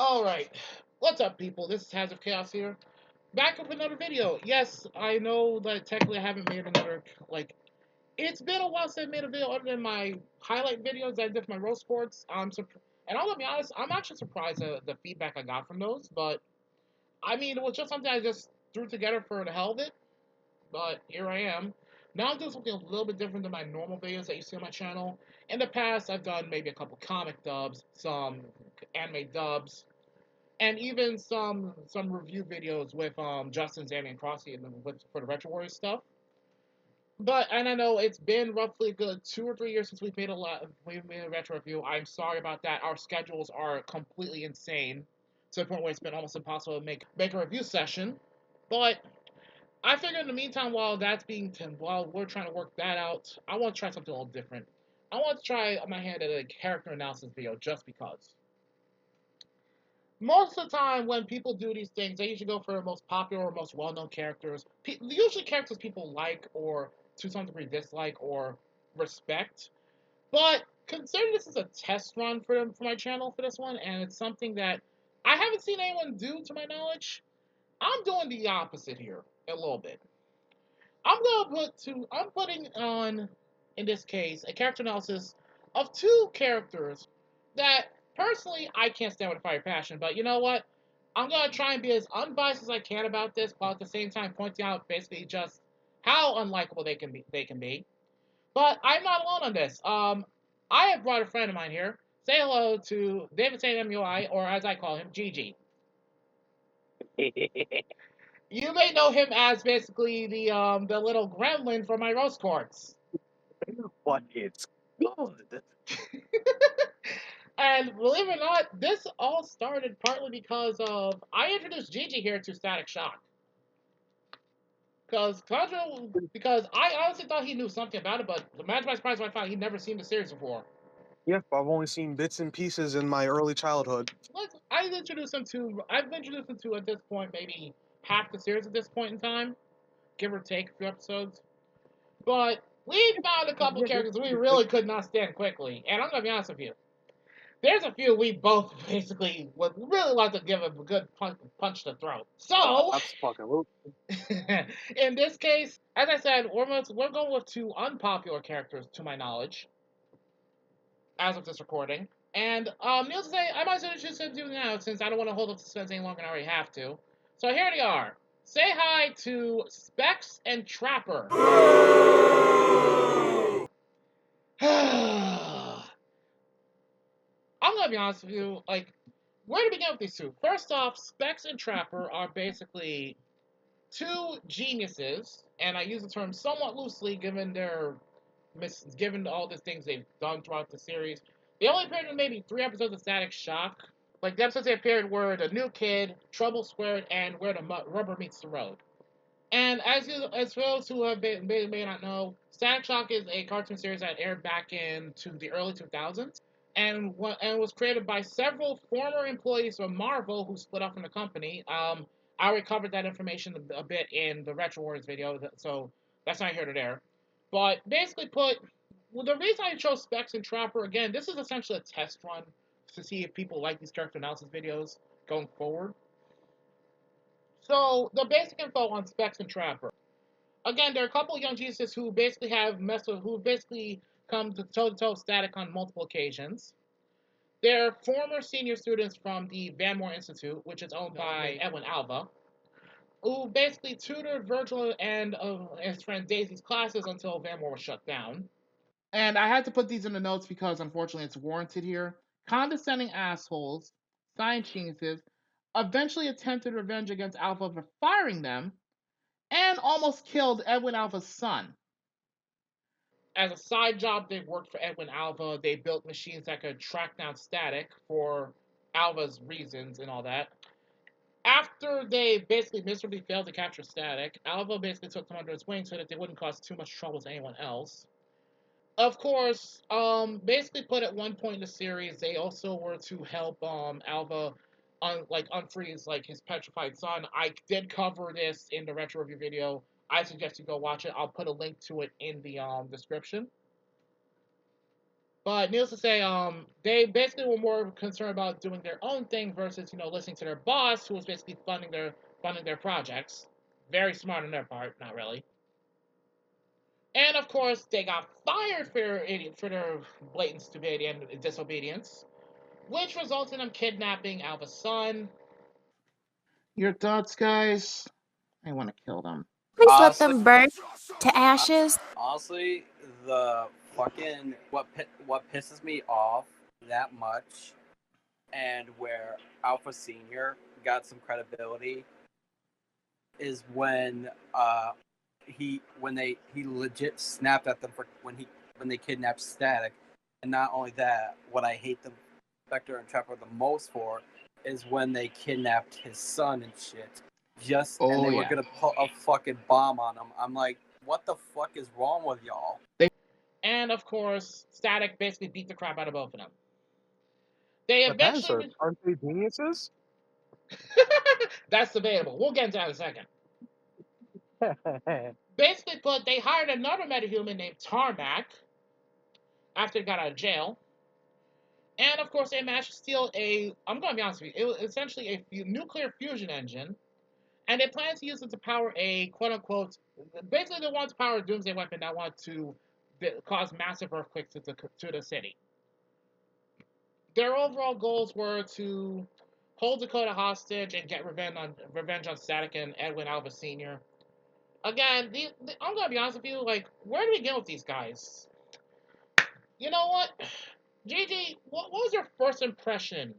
Alright, what's up people? This is HazardofChaos here. Back with another video. Yes, I know that technically I haven't made another, it's been a while since I made a video other than my highlight videos I did for my roast sports. And I'm gonna be honest, I'm actually surprised at the feedback I got from those, but I mean, it was just something I just threw together for the hell of it, but here I am. Now I'm doing something a little bit different than my normal videos that you see on my channel. In the past, I've done maybe a couple comic dubs, some anime dubs, and even some review videos with Justin, Zammy, and Crossy for the Retro Warriors stuff. And I know it's been roughly a good 2 or 3 years since we've made a retro review. I'm sorry about that. Our schedules are completely insane to the point where it's been almost impossible to make a review session. But I figured in the meantime, while we're trying to work that out, I want to try something a little different. I want to try my hand at a character analysis video just because. Most of the time when people do these things, they usually go for the most popular or most well-known characters. Usually characters people like or to some degree dislike or respect. But considering this is a test run for my channel for this one, and it's something that I haven't seen anyone do to my knowledge, I'm doing the opposite here a little bit. I'm putting on, in this case, a character analysis of two characters that personally I can't stand with a fire passion, but you know what? I'm gonna try and be as unbiased as I can about this, while at the same time pointing out basically just how unlikable they can be. But I'm not alone on this. I have brought a friend of mine here. Say hello to David St. MUI, or as I call him, Gigi. You may know him as basically the little gremlin from my roast courts. But it's good. And believe it or not, this all started partly because I introduced Gigi here to Static Shock. Because I honestly thought he knew something about it, but imagine my surprise when I found he'd never seen the series before. Yep, I've only seen bits and pieces in my early childhood. I've introduced him to at this point maybe half the series at this point in time, give or take a few episodes. But we found a couple characters we really could not stand quickly, and I'm gonna be honest with you. There's a few we both basically would really like to give a good punch to the throat. So, That's fucking loop. in this case, as I said, we're going with two unpopular characters to my knowledge, as of this recording. And needless to say, I might as well introduce them to you now since I don't want to hold up suspense any longer than I already have to. So here they are. Say hi to Specs and Trapper. I'm gonna be honest with you, where to begin with these two? First off, Specs and Trapper are basically two geniuses, and I use the term somewhat loosely given all the things they've done throughout the series. They only appeared in maybe 3 episodes of Static Shock. Like, the episodes they appeared were The New Kid, Trouble Squared, and Where the Rubber Meets the Road. And as for those who may not know, Static Shock is a cartoon series that aired back into the early 2000s and was created by several former employees of Marvel who split off from the company. I already covered that information a bit in the Retro Wars video, so that's not here to there. But basically the reason I chose Specs and Trapper, again, this is essentially a test run to see if people like these character analysis videos going forward. So, the basic info on Specs and Trapper. Again, there are a couple of young geniuses who basically come to toe-to-toe Static on multiple occasions. They're former senior students from the Van Moore Institute, which is owned by Edwin Alva, who basically tutored Virgil and his friend Daisy's classes until Van Moore was shut down. And I had to put these in the notes because, unfortunately, it's warranted here. Condescending assholes, science geniuses, eventually attempted revenge against Alpha for firing them, and almost killed Edwin Alva's son. As a side job, they worked for Edwin Alva. They built machines that could track down Static for Alva's reasons and all that. After they basically miserably failed to capture Static, Alva basically took them under his wing so that they wouldn't cause too much trouble to anyone else. Of course, basically put at one point in the series, they also were to help Alva unfreeze his petrified son. I did cover this in the retro review video. I suggest you go watch it. I'll put a link to it in the description. But needless to say, they basically were more concerned about doing their own thing versus listening to their boss, who was basically funding their projects. Very smart on their part, not really. And of course, they got fired for their blatant stupidity and disobedience, which results in them kidnapping Alva's son. Your thoughts, guys? I want to kill them. Please let Honestly, them burn to ashes. honestly, the fucking what pisses me off that much, and where Alpha Senior got some credibility, is when he legit snapped at them for when they kidnapped Static, and not only that, what I hate the Spectre and Trapper the most for is when they kidnapped his son and shit. And they were gonna put a fucking bomb on him. I'm like, what the fuck is wrong with y'all? And of course, Static basically beat the crap out of both of them. They But eventually. Hazard, aren't they geniuses? That's debatable. We'll get into that in a second. Basically put, they hired another metahuman named Tarmac after he got out of jail. And of course, they managed to steal I'm going to be honest with you, it was essentially a nuclear fusion engine. And they plan to use it to power a quote unquote, basically, they want to power a doomsday weapon that want to cause massive earthquakes to the city. Their overall goals were to hold Dakota hostage and get revenge on Static and Edwin Alva Sr. Again, I'm gonna be honest with you. Like, where do we get with these guys? You know what, Gigi? What was your first impression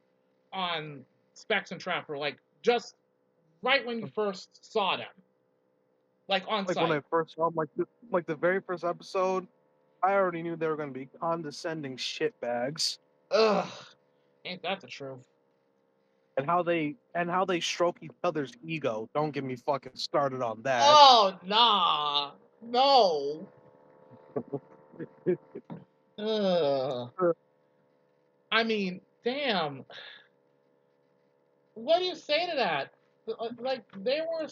on Specs and Trapper? Like, just right when you first saw them, like on Like site. when I first saw them, like the very first episode, I already knew they were going to be condescending shitbags. Ugh, ain't that the truth? And how they stroke each other's ego. Don't get me fucking started on that. Oh nah, no. Ugh. I mean, damn. What do you say to that? Like, they were.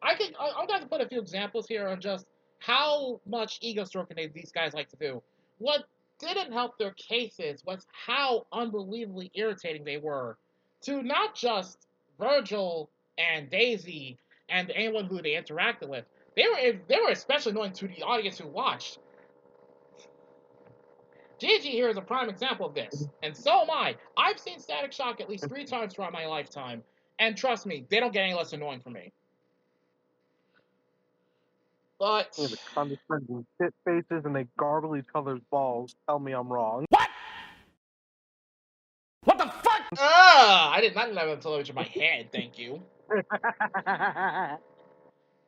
I'm going to put a few examples here on just how much ego stroking these guys like to do. What didn't help their cases was how unbelievably irritating they were to not just Virgil and Daisy and anyone who they interacted with. They were especially annoying to the audience who watched. Gigi here is a prime example of this, and so am I. I've seen Static Shock at least 3 times throughout my lifetime, and trust me, they don't get any less annoying for me. But The condescending shit faces and they garble each other's balls. Tell me I'm wrong. What the fuck? I did not have a television in my head, thank you.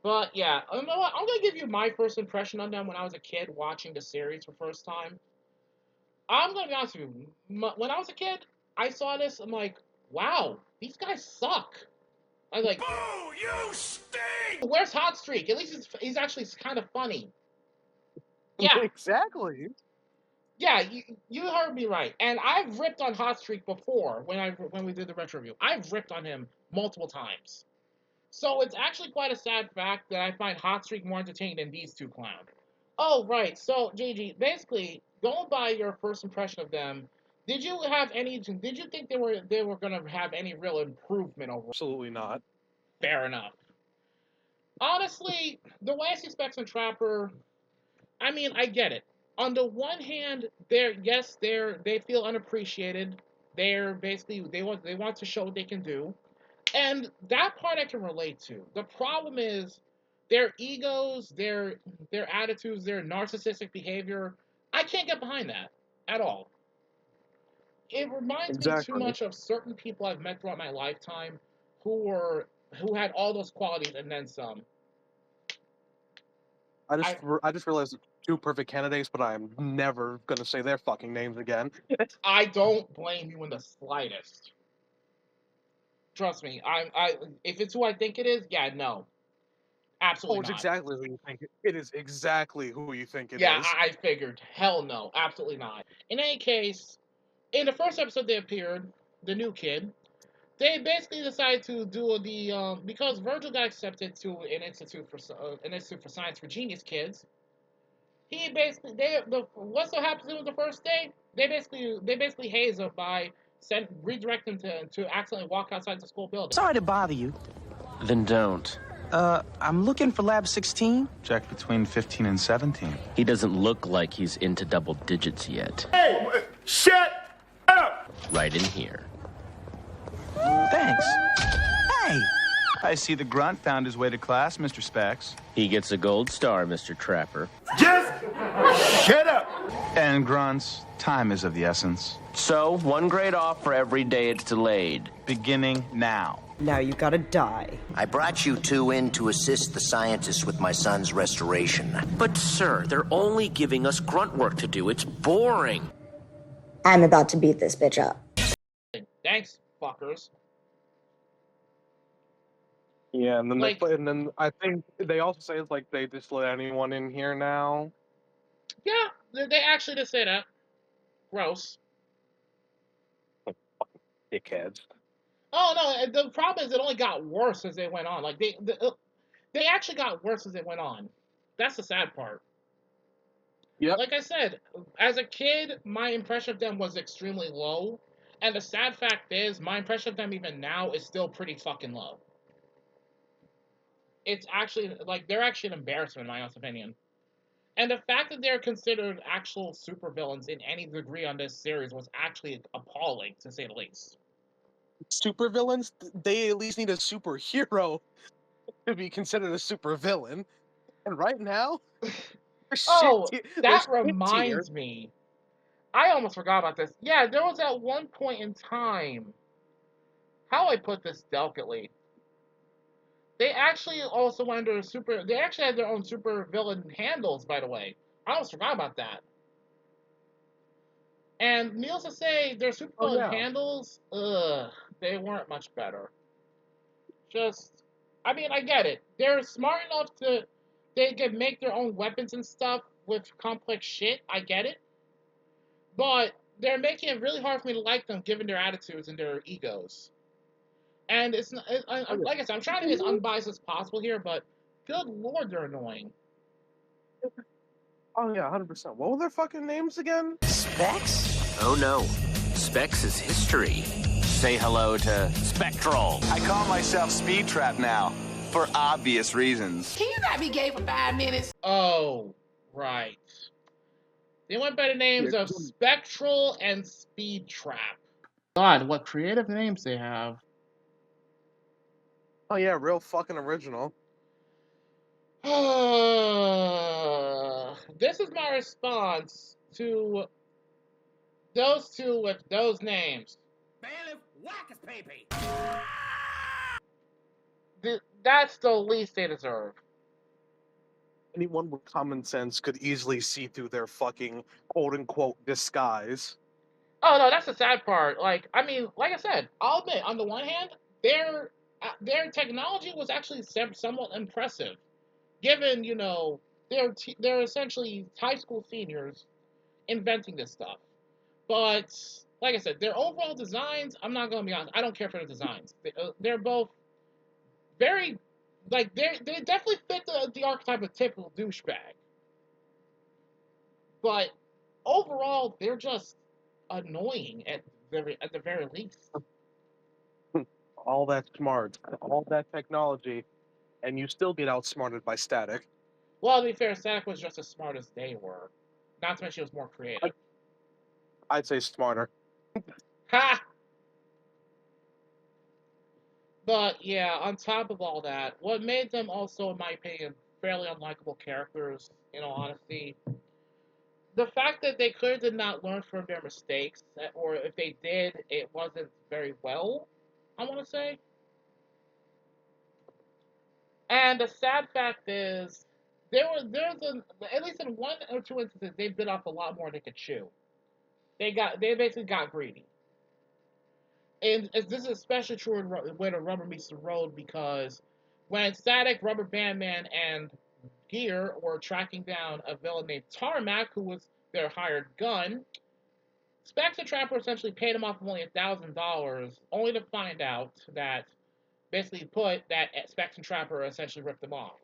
But yeah, you know what? I'm gonna give you my first impression on them when I was a kid watching the series for the first time. I'm gonna be honest with you. When I was a kid, I saw this. I'm like, wow, these guys suck. I was like, boo, you stink! Where's Hot Streak? At least he's actually kind of funny. Yeah, Exactly. yeah, you heard me right. And I've ripped on Hot Streak before when we did the retro review. I've ripped on him multiple times. So it's actually quite a sad fact that I find Hot Streak more entertaining than these two clowns. Oh, right. So, Gigi, basically, going by your first impression of them, did you think they were gonna have any real improvement over? Absolutely not. Fair enough. Honestly, the way I see Specs and Trapper, I mean, I get it. On the one hand, they feel unappreciated. They're basically they want to show what they can do. And that part I can relate to. The problem is their egos, their attitudes, their narcissistic behavior. I can't get behind that at all. It reminds me too much of certain people I've met throughout my lifetime who had all those qualities and then some. I just realized 2 perfect candidates, but I'm never gonna say their fucking names again. I don't blame you in the slightest. Trust me. If it's who I think it is, yeah, no. Absolutely it's not. exactly who you think it is. Exactly who you think it is. Yeah, I figured. Hell no. Absolutely not. In any case, in the first episode they appeared, the new kid, they basically decided to do because Virgil got accepted to an institute for science for genius kids. He basically what so happens to him the first day? they basically haze him by redirect him to accidentally walk outside the school building. Sorry to bother you. Then don't. I'm looking for Lab 16. Check between 15 and 17. He doesn't look like he's into double digits yet. Hey, shut up! Right in here. Thanks. Hey! I see the grunt found his way to class, Mr. Specs. He gets a gold star, Mr. Trapper. Just shut up! And grunts, time is of the essence. So, 1 grade off for every day it's delayed. Beginning now. Now you gotta die. I brought you two in to assist the scientists with my son's restoration. But, sir, they're only giving us grunt work to do. It's boring. I'm about to beat this bitch up. Thanks, fuckers. Yeah, and then Like- and then I think they also say it's like they just let anyone in here now. Yeah, they actually did say that. Gross. Dickheads. Oh no, the problem is it only got worse as they went on. Like they actually got worse as they went on. That's the sad part. Yep. Like I said, as a kid, my impression of them was extremely low, and the sad fact is, my impression of them even now is still pretty fucking low. It's actually like they're actually an embarrassment in my own opinion. And the fact that they're considered actual supervillains in any degree on this series was actually appalling, to say the least. Supervillains, they at least need a superhero to be considered a supervillain. And right now, Oh, that they're shit reminds me. I almost forgot about this. Yeah, there was at one point in time. How do I put this delicately? They actually also went under They actually had their own super villain handles, by the way. I almost forgot about that. And needless to say, their super villain handles, they weren't much better. I mean, I get it. They're smart enough they can make their own weapons and stuff with complex shit. I get it. But they're making it really hard for me to like them given their attitudes and their egos. And it's not, like I said, I'm trying to be as unbiased as possible here, but good lord, they're annoying. Oh yeah, 100%. What were their fucking names again? Specs? Oh no. Specs is history. Say hello to Spectral. I call myself Speed Trap now, for obvious reasons. Can you not be gay for 5 minutes? Oh, right. They went by the names of Spectral and Speed Trap. God, what creative names they have. Oh yeah, real fucking original. This is my response to those two with those names. Bailiff, whack his pee-pee. That's the least they deserve. Anyone with common sense could easily see through their fucking quote-unquote disguise. Oh no, that's the sad part. Like, I mean, like I said, I'll admit, on the one hand, their technology was actually somewhat impressive, given they're essentially high school seniors inventing this stuff. But like I said, their overall designs, I'm not gonna be honest, I don't care for the designs. They're both very they definitely fit the archetype of typical douchebag. But overall, they're just annoying at the very least. All that smart, all that technology, and you still get outsmarted by Static. Well, to be fair, Static was just as smart as they were. Not to mention she was more creative. I'd say smarter. Ha! But yeah, on top of all that, what made them also, in my opinion, fairly unlikable characters, in all honesty, the fact that they clearly did not learn from their mistakes, or if they did, it wasn't very well, I want to say. And the sad fact is, at least in one or two instances, they bit off a lot more than they could chew. They basically got greedy. And this is especially true when the rubber meets the road, because when Static, Rubber Bandman, and Gear were tracking down a villain named Tarmac, who was their hired gun, Specs and Trapper essentially paid him off of only $1,000, only to find out that Specs and Trapper essentially ripped them off.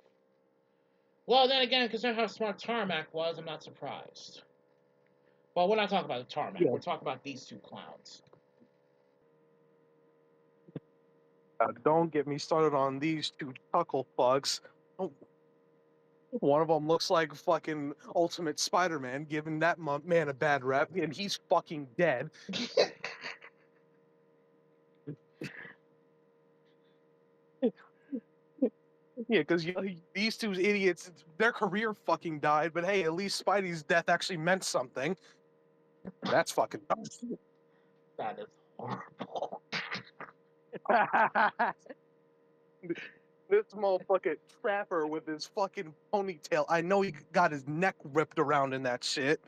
Well, then again, considering how smart Tarmac was, I'm not surprised. But we're not talking about the tarmac. Yeah. We're talking about these two clowns. Don't get me started on these two chuckle fucks. One of them looks like fucking Ultimate Spider-Man, giving that man a bad rep, and he's fucking dead. Yeah, because these two idiots, their career fucking died, but hey, at least Spidey's death actually meant something. That's fucking tough. That is horrible. This motherfucking trapper with his fucking ponytail, I know he got his neck ripped around in that shit.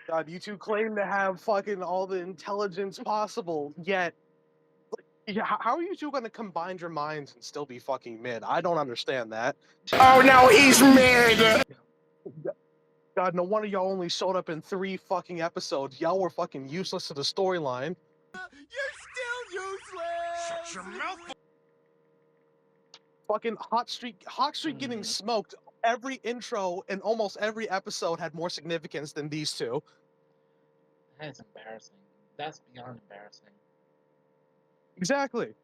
God, you two claim to have fucking all the intelligence possible, yet yeah, how are you two going to combine your minds and still be fucking mid? I don't understand that. Oh no, he's mid! God, no wonder y'all only showed up in 3 fucking episodes. Y'all were fucking useless to the storyline. You're still useless! Shut your mouth! Fucking Hot Streak getting smoked. Every intro and almost every episode had more significance than these two. That is embarrassing. That's beyond embarrassing. Exactly.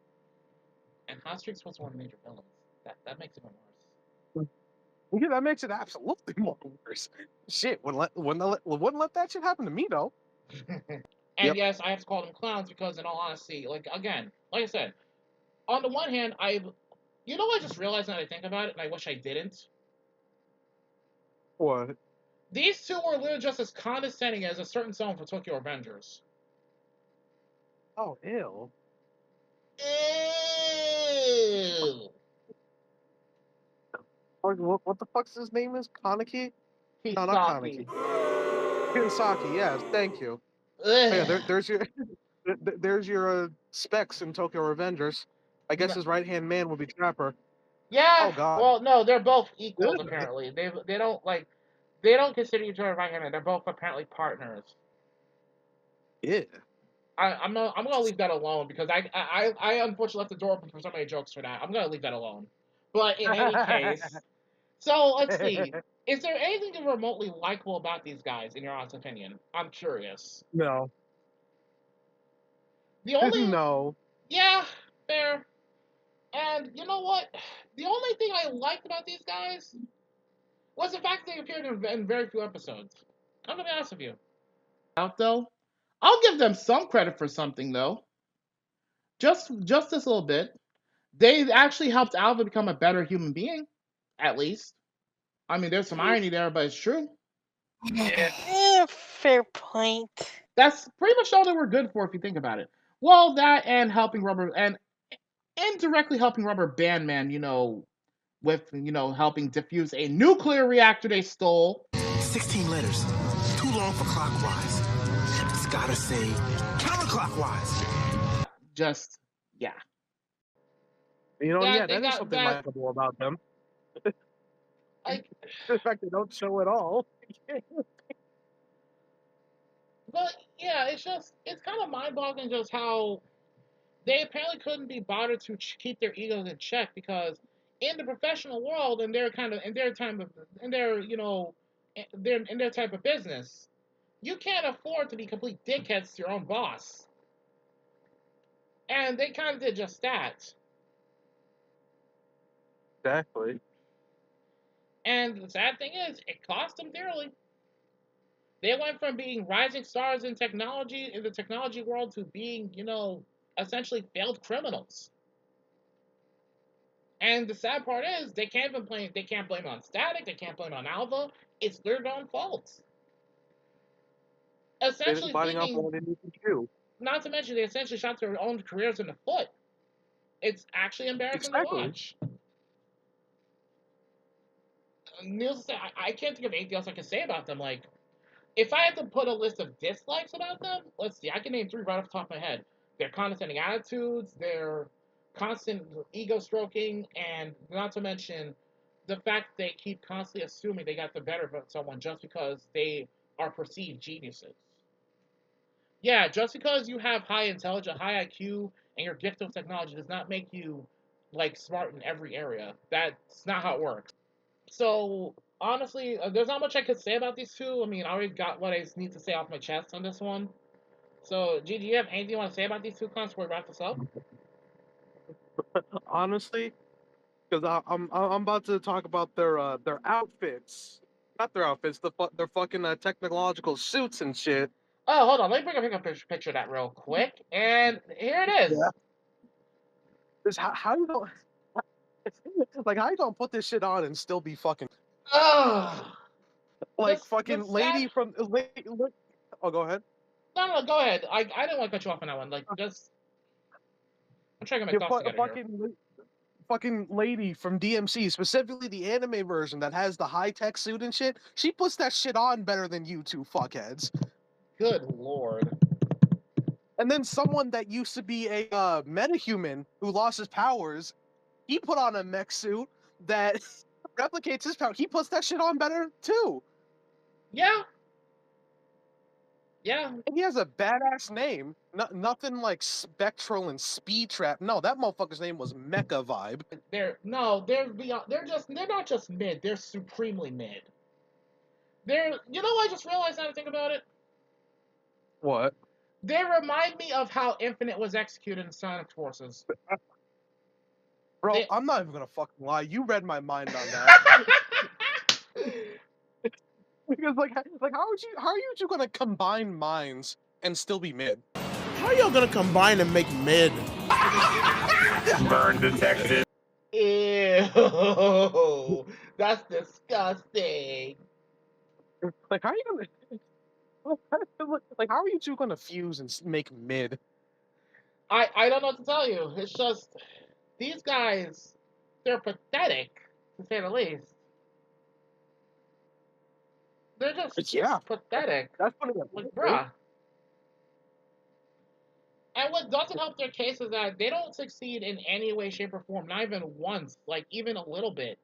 And Hot Streak's was one of the major villains. That makes it even worse. Yeah, that makes it absolutely more worse. Shit, wouldn't let that shit happen to me though. And yes, I have to call them clowns because, in all honesty, like I said, on the one hand, I just realized now that I think about it, and I wish I didn't. What? These two were literally just as condescending as a certain song for Tokyo Avengers. Oh, ew. Ew. What the fuck's his name is? Kaneki? No, not Kaneki. Kisaki, yes, thank you. Oh, yeah, there's your specs in Tokyo Avengers. I guess his right-hand man would be Trapper. Yeah. Oh god. Well, no, they're both equals apparently. They don't consider each other right hand man. They're both apparently partners. Yeah. I'm gonna leave that alone because I unfortunately left the door open for so many jokes for that. I'm gonna leave that alone. But in any case, so let's see. Is there anything remotely likable about these guys, in your honest opinion? I'm curious. No. The only No. Yeah, fair. And you know what? The only thing I liked about these guys was the fact that they appeared in very few episodes. I'm gonna be honest with you. Out though, I'll give them some credit for something though. Just this little bit. They actually helped Alva become a better human being, at least. I mean, there's some irony there, but it's true. Yeah, fair point. That's pretty much all they were good for if you think about it. Well, that and helping Rubber and indirectly helping Rubber Bandman, with helping defuse a nuclear reactor they stole. 16 letters. Too long for clockwise. It's gotta say counterclockwise. Just, yeah. That is something likable about them. The fact they don't show at all. But yeah, it's kind of mind-boggling just how they apparently couldn't be bothered to keep their egos in check because in the professional world, in their type of business, you can't afford to be complete dickheads to your own boss. And they kind of did just that. Exactly. And the sad thing is, it cost them dearly. They went from being rising stars in the technology world to being, essentially failed criminals. And the sad part is, they can't blame it on Static, they can't blame it on Alva. It's their own fault. Essentially not to mention, they essentially shot their own careers in the foot. It's actually embarrassing to watch. Needless to say, I can't think of anything else I can say about them. Like, if I had to put a list of dislikes about them, let's see, I can name 3 right off the top of my head. Their condescending attitudes, their constant ego stroking, and not to mention the fact they keep constantly assuming they got the better of someone just because they are perceived geniuses. Yeah, just because you have high intelligence, high IQ, and you're gifted with technology does not make you, smart in every area. That's not how it works. So, honestly, there's not much I could say about these two. I mean, I already got what I need to say off my chest on this one. So, G, do you have anything you want to say about these two cons before we wrap this up? Honestly, because I'm about to talk about their outfits, not their outfits, their fucking technological suits and shit. Oh, hold on. Let me bring a picture of that real quick. And here it is. Yeah. How you don't like how you gonna put this shit on and still be fucking like fucking lady from oh, go ahead. No, go ahead. I didn't want to cut you off on that one. Like, just I'm trying to get my thoughts together here. Fucking lady from DMC, specifically the anime version that has the high-tech suit and shit, she puts that shit on better than you two fuckheads. Good lord. And then someone that used to be a metahuman who lost his powers, he put on a mech suit that replicates his power. He puts that shit on better too. Yeah. Yeah. And he has a badass name. Nothing like Spectral and Speed Trap. No, that motherfucker's name was Mecha Vibe. They're beyond. They're not just mid. They're supremely mid. You know what I just realized now to think about it? What? They remind me of how Infinite was executed in Sonic Forces. Bro, I'm not even gonna fucking lie. You read my mind on that. Because how are you two gonna combine minds and still be mid? How y'all gonna combine and make mid? Burn detected. Ew, that's disgusting. Like how are you gonna like how are you two gonna fuse and make mid? I don't know what to tell you. It's just these guys, they're pathetic to say the least. They're just pathetic. That's funny. Like, bruh. And what doesn't help their case is that they don't succeed in any way, shape, or form. Not even once. Like, even a little bit.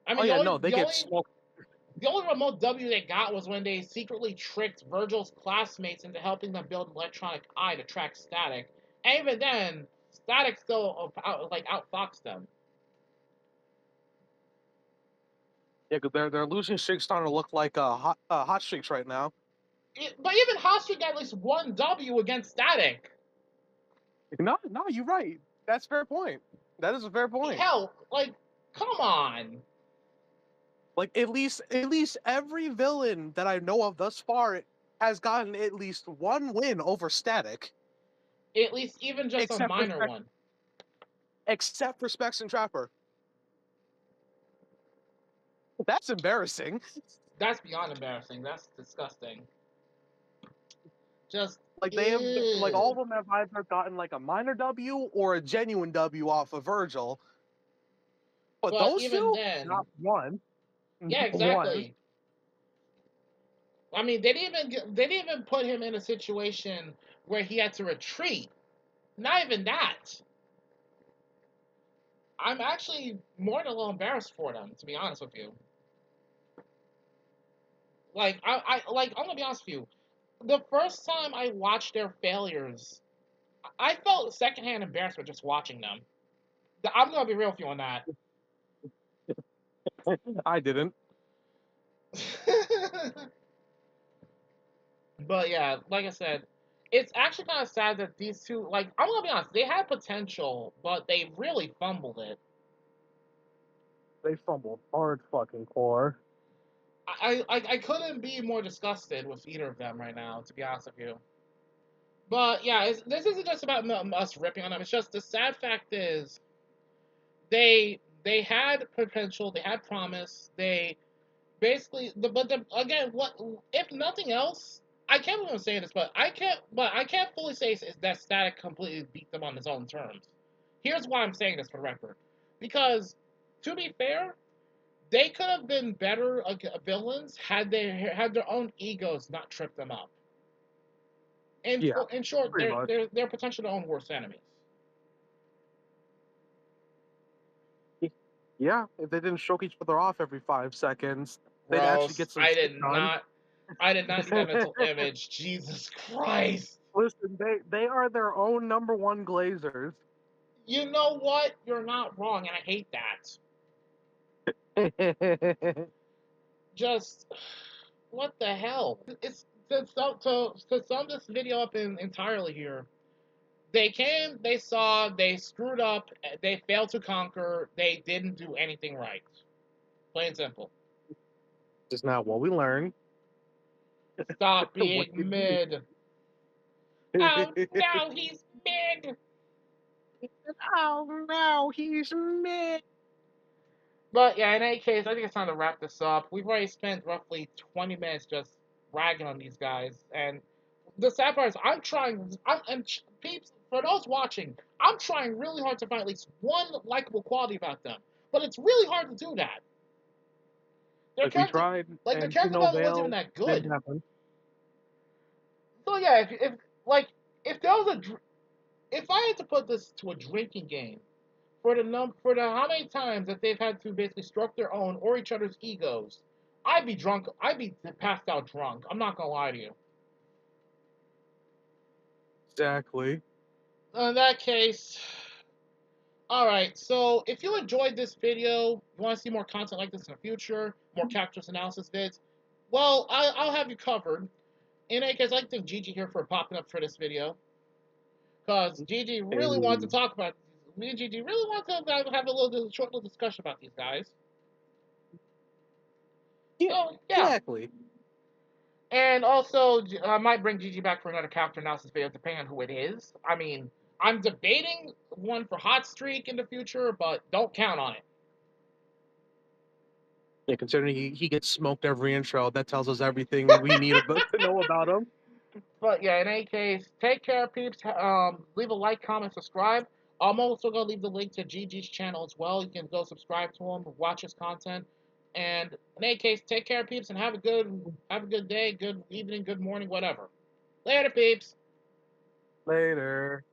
I mean, they get smoked. The only remote W they got was when they secretly tricked Virgil's classmates into helping them build an electronic eye to track Static. And even then, Static still outfoxed them. Yeah, because their losing streak's starting to look like hot streaks right now. But even Hot Streak got at least one W against Static. No, you're right. That's a fair point. That is a fair point. Hell, like, come on. Like at least every villain that I know of thus far has gotten at least one win over Static. At least even just a minor one. Except for Specs and Trapper. That's embarrassing. That's beyond embarrassing. That's disgusting. Just like they have like all of them have either gotten like a minor W or a genuine W off of Virgil. But those even two, then, not one. Yeah, exactly. I mean, they didn't even put him in a situation where he had to retreat. Not even that. I'm actually more than a little embarrassed for them, to be honest with you. Like, I'm gonna be honest with you. The first time I watched their failures, I felt secondhand embarrassment just watching them. I'm gonna be real with you on that. I didn't. But yeah, like I said, it's actually kind of sad that these two, like, I'm gonna be honest, they had potential, but they really fumbled it. They fumbled hard fucking core. I couldn't be more disgusted with either of them right now, to be honest with you. But yeah, this isn't just about us ripping on them. It's just the sad fact is, they had potential, they had promise, they basically, again, what if nothing else? I can't believe I'm saying this, but I can't fully say that Static completely beat them on his own terms. Here's why I'm saying this for the record, because to be fair, they could have been better villains had they had their own egos not tripped them up. In short, they're potential to own worse enemies. Yeah, if they didn't choke each other off every 5 seconds, they'd actually get some. I did not see that mental image. Jesus Christ! Listen, they are their own #1 glazers. You know what? You're not wrong, and I hate that. Just what the hell? It's to sum this video up entirely here. They came, they saw, they screwed up, they failed to conquer, they didn't do anything right. Plain and simple. Just not what we learned. Stop being mid. Oh no, he's mid. Oh no, he's mid. But yeah, in any case, I think it's time to wrap this up. We've already spent roughly 20 minutes just ragging on these guys, and the sad part is and peeps, for those watching, I'm trying really hard to find at least one likable quality about them, but it's really hard to do that. We tried, their character development wasn't even that good. So yeah, if there was if I had to put this to a drinking game, for the how many times that they've had to basically stroke their own or each other's egos, I'd be drunk. I'd be passed out drunk. I'm not gonna lie to you. Exactly. In that case, all right. So if you enjoyed this video, you want to see more content like this in the future, more characters analysis vids, well, I'll have you covered. In any case, I'd like to thank Gigi here for popping up for this video, because Gigi really wanted to talk about. Me and Gigi really wanted to have a short little discussion about these guys. Yeah, so, yeah. Exactly. And also, I might bring Gigi back for another character analysis video, depending on who it is. I mean, I'm debating one for Hot Streak in the future, but don't count on it. Yeah, considering he gets smoked every intro, that tells us everything we need to know about him. But yeah, in any case, take care, peeps. Leave a like, comment, subscribe. I'm also gonna leave the link to Gigi's channel as well. You can go subscribe to him, watch his content. And in any case, take care, peeps, and have a good day, good evening, good morning, whatever. Later, peeps. Later.